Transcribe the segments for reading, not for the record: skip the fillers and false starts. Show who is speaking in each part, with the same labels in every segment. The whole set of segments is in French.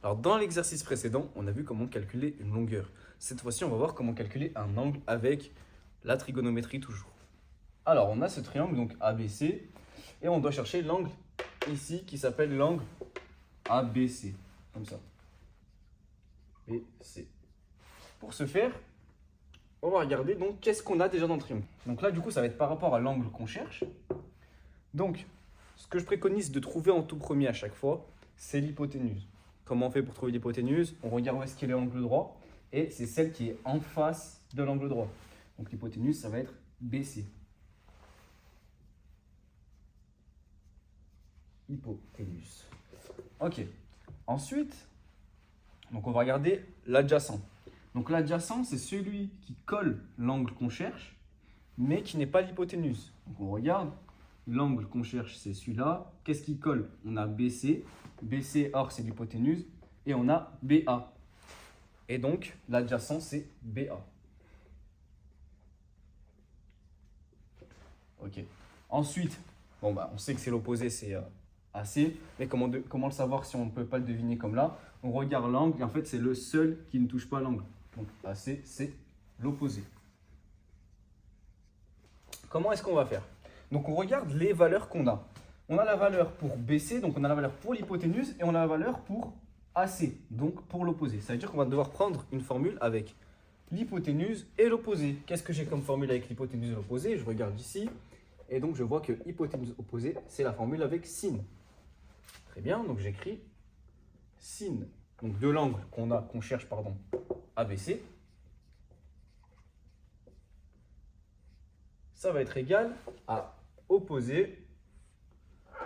Speaker 1: Alors dans l'exercice précédent, on a vu comment calculer une longueur. Cette fois-ci, on va voir comment calculer un angle avec la trigonométrie toujours. Alors on a ce triangle donc ABC et on doit chercher l'angle ici qui s'appelle l'angle ABC, comme ça. BC. Pour ce faire, on va regarder donc qu'est-ce qu'on a déjà dans le triangle. Donc là du coup ça va être par rapport à l'angle qu'on cherche. Donc ce que je préconise de trouver en tout premier à chaque fois, c'est l'hypoténuse. Comment on fait pour trouver l'hypoténuse? On regarde où est-ce qu'il est l'angle droit et c'est celle qui est en face de l'angle droit. Donc l'hypoténuse ça va être BC. Hypoténuse. Ok. Ensuite, donc on va regarder l'adjacent. Donc l'adjacent, c'est celui qui colle l'angle qu'on cherche, mais qui n'est pas l'hypoténuse. Donc on regarde, l'angle qu'on cherche, c'est celui-là. Qu'est-ce qui colle? On a BC. BC, or, c'est l'hypoténuse. Et on a BA. Et donc, l'adjacent, c'est BA. Ok. Ensuite, bon, bah, on sait que c'est l'opposé, c'est AC. Mais comment le savoir si on ne peut pas le deviner comme là? On regarde l'angle et en fait, c'est le seul qui ne touche pas l'angle. Donc, AC, c'est l'opposé. Comment est-ce qu'on va faire? Donc, on regarde les valeurs qu'on a. On a la valeur pour BC, donc on a la valeur pour l'hypoténuse et on a la valeur pour AC, donc pour l'opposé. Ça veut dire qu'on va devoir prendre une formule avec l'hypoténuse et l'opposé. Qu'est-ce que j'ai comme formule avec l'hypoténuse et l'opposé? Je regarde ici et donc je vois que hypoténuse opposée, c'est la formule avec sin. Très bien, donc j'écris sin, donc de l'angle qu'on cherche, ABC. Ça va être égal à opposé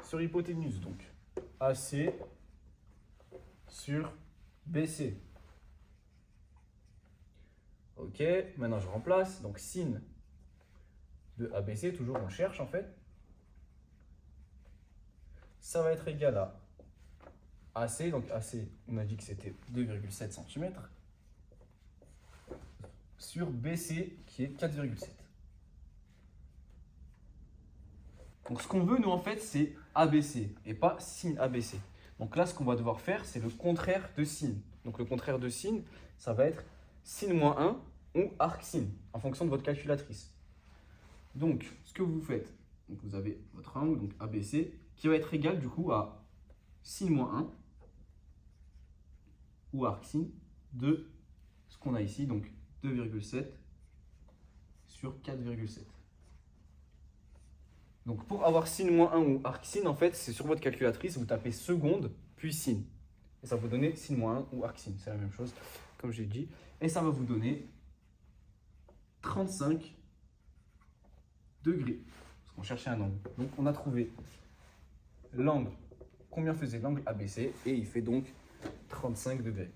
Speaker 1: sur hypoténuse, donc AC sur BC. Ok, maintenant je remplace, donc sin de ABC, toujours on cherche en fait. Ça va être égal à AC, donc AC, on a dit que c'était 2,7 cm, sur BC qui est 4,7. Donc ce qu'on veut, nous, en fait, c'est ABC et pas sin ABC. Donc là, ce qu'on va devoir faire, c'est le contraire de sin. Donc le contraire de sin, ça va être sin moins 1 ou arc sin, en fonction de votre calculatrice. Donc, ce que vous faites, donc vous avez votre angle, donc ABC, qui va être égal du coup à sin moins 1 ou arc sin de ce qu'on a ici, donc 2,7 sur 4,7. Donc pour avoir sin moins 1 ou arc sin, en fait, c'est sur votre calculatrice, vous tapez seconde, puis sin. Et ça va vous donner sin moins 1 ou arc sin. C'est la même chose, comme j'ai dit. Et ça va vous donner 35 degrés. Parce qu'on cherchait un angle. Donc on a trouvé l'angle. Combien faisait l'angle ABC? Et il fait donc 35 degrés.